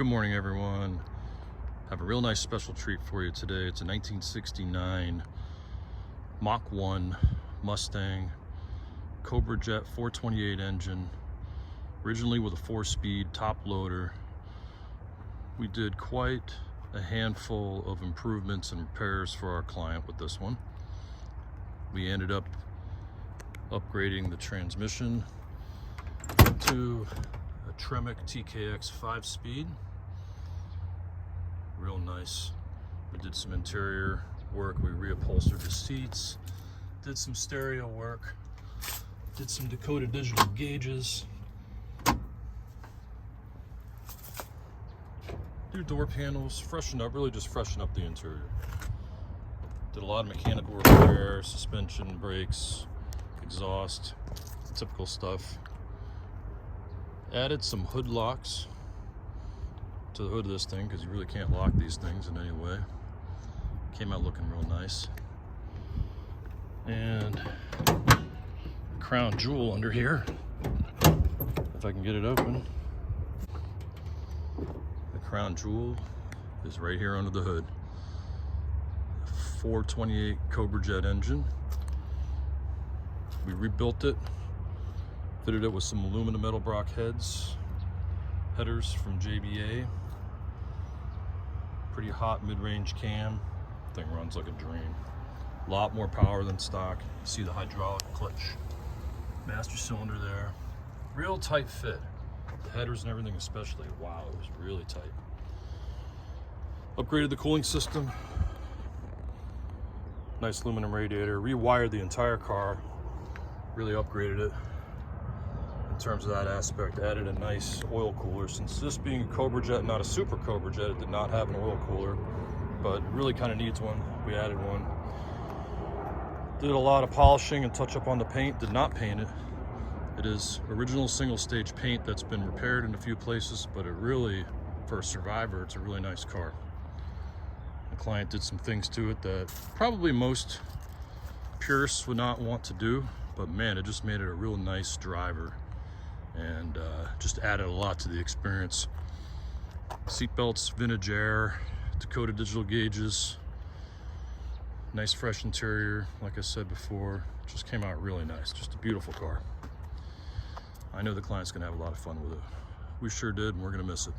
Good morning, everyone. Have a real nice special treat for you today. It's a 1969 Mach1 Mustang Cobra Jet 428 engine, originally with a 4-speed top loader. We did quite a handful of improvements and repairs for our client with this one. We ended up upgrading the transmission to a Tremec TKX 5-speed. Real nice. We did some interior work. We reupholstered the seats, did some stereo work, did some Dakota Digital gauges, new door panels, freshened up, really just freshen up the interior. Did a lot of mechanical repair, suspension, brakes, exhaust, typical stuff. Added some hood locks to the hood of this thing because you really can't lock these things in any way. Came out looking real nice. And crown jewel under here, if I can get it open. The crown jewel is right here under the hood. 428 Cobra Jet engine. We rebuilt it, fitted it with some aluminum metal block headers from JBA. Pretty hot mid-range cam. Thing runs like a dream. A lot more power than stock. You see the hydraulic clutch, master cylinder there. Real tight fit. The headers and everything especially, wow, it was really tight. Upgraded the cooling system. Nice aluminum radiator. Rewired the entire car. Really upgraded it in terms of that aspect. Added a nice oil cooler. Since this being a Cobra Jet, not a super Cobra Jet, it did not have an oil cooler, but really kind of needs one. We added one. Did a lot of polishing and touch up on the paint. Did not paint it. It is original single stage paint that's been repaired in a few places, but it really, for a survivor, it's a really nice car. The client did some things to it that probably most purists would not want to do, but man, it just made it a real nice driver and just added a lot to the experience. Seat belts, vintage air, Dakota Digital gauges, nice fresh interior. Like I said before, just came out really nice. Just a beautiful car. I know the client's gonna have a lot of fun with it. We sure did, and we're gonna miss it.